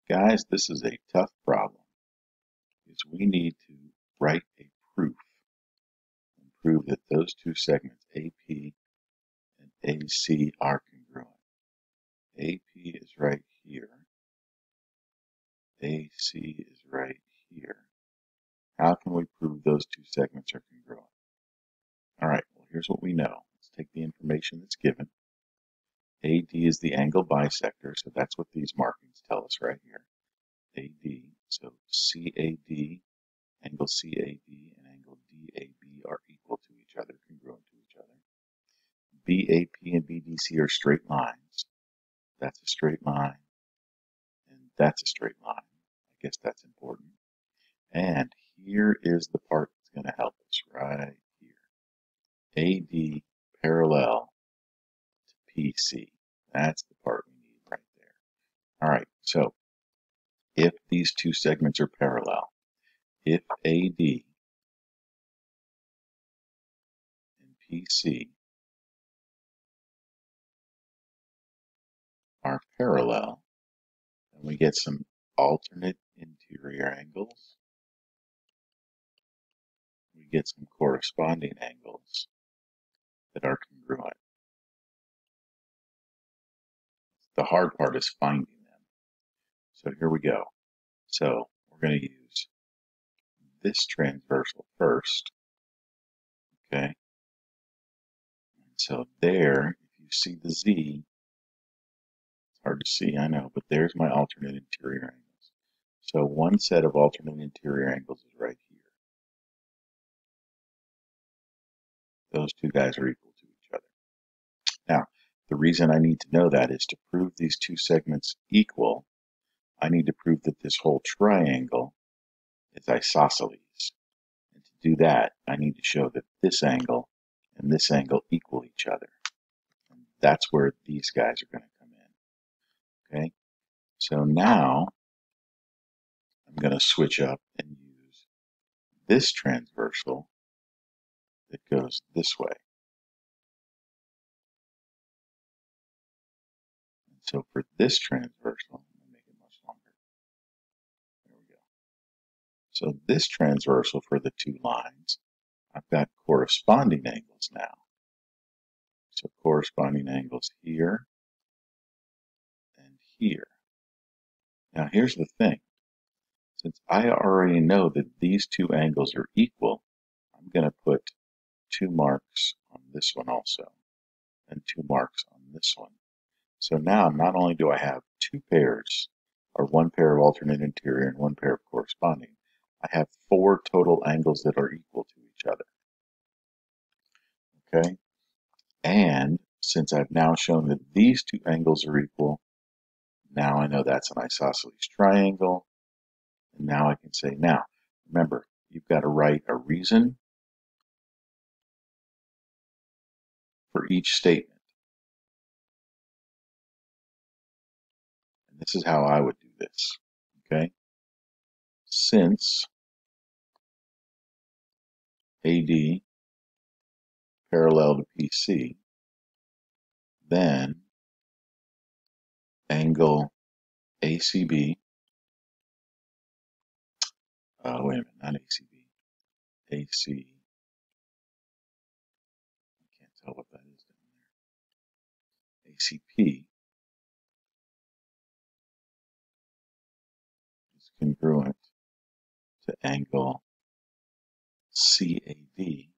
Guys, this is a tough problem because we need to write a proof and prove that those two segments, AP and AC, are congruent. AP is right here. AC is right here. How can we prove those two segments are congruent? All right, well, here's what we know. Let's take the information that's given. AD is the angle bisector, so that's what these markings tell us right here. AD, so CAD, angle CAD, and angle DAB are equal to each other, congruent to each other. BAP and BDC are straight lines. That's a straight line, and that's a straight line. I guess that's important. And here is the part that's going to help us right here. AD parallel to PC. That's the part we need right there. All right, so if these two segments are parallel, if AD and PC are parallel, then we get some alternate interior angles. We get some corresponding angles that are congruent. The hard part is finding them. So here we go. So we're going to use this transversal first. Okay. And so there, if you see the Z, it's hard to see, I know, but there's my alternate interior angles. So one set of alternate interior angles is right here. Those two guys are equal to each other. Now, the reason I need to know that is to prove these two segments equal, I need to prove that this whole triangle is isosceles. And to do that, I need to show that this angle and this angle equal each other. And that's where these guys are going to come in. Okay? So now, I'm going to switch up and use this transversal that goes this way. And so for this transversal, I'm going to make it much longer. There we go. So this transversal for the two lines, I've got corresponding angles now. So corresponding angles here and here. Now here's the thing. Since I already know that these two angles are equal, I'm going to put 2 marks on this one also, and 2 marks on this one. So now not only do I have 2 pairs, or 1 pair of alternate interior and 1 pair of corresponding, I have 4 total angles that are equal to each other. Okay? And since I've now shown that these 2 angles are equal, now I know that's an isosceles triangle. And now I can say, now, remember, you've got to write a reason for each statement. And this is how I would do this. Okay? Since AD parallel to PC, then angle ACB, wait a minute, not ACB, AC, I can't tell what that is down there, ACP is congruent to angle CAD,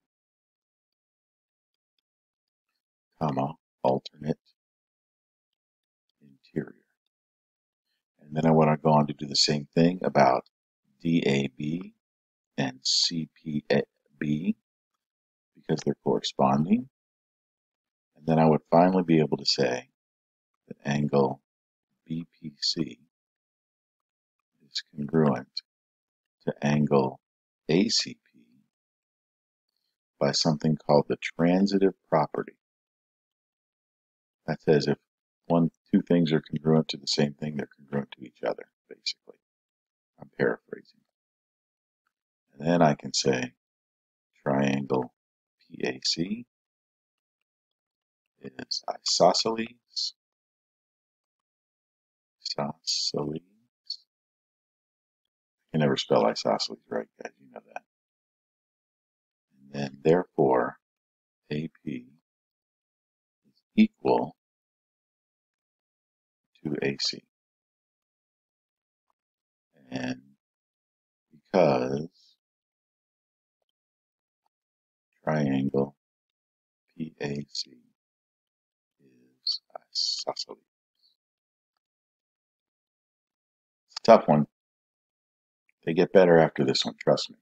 comma, alternate interior. And then I want to go on to do the same thing about DAB and CPB because they're corresponding. And then I would finally be able to say that angle BPC is congruent to angle ACP by something called the transitive property. That says if two things are congruent to the same thing, they're congruent to each other, basically. I'm paraphrasing. And then I can say triangle PAC is isosceles can never spell isosceles right, guys. You know that. And then, therefore, AP is equal to AC. And because triangle PAC is isosceles. It's a tough one. They get better after this one, trust me.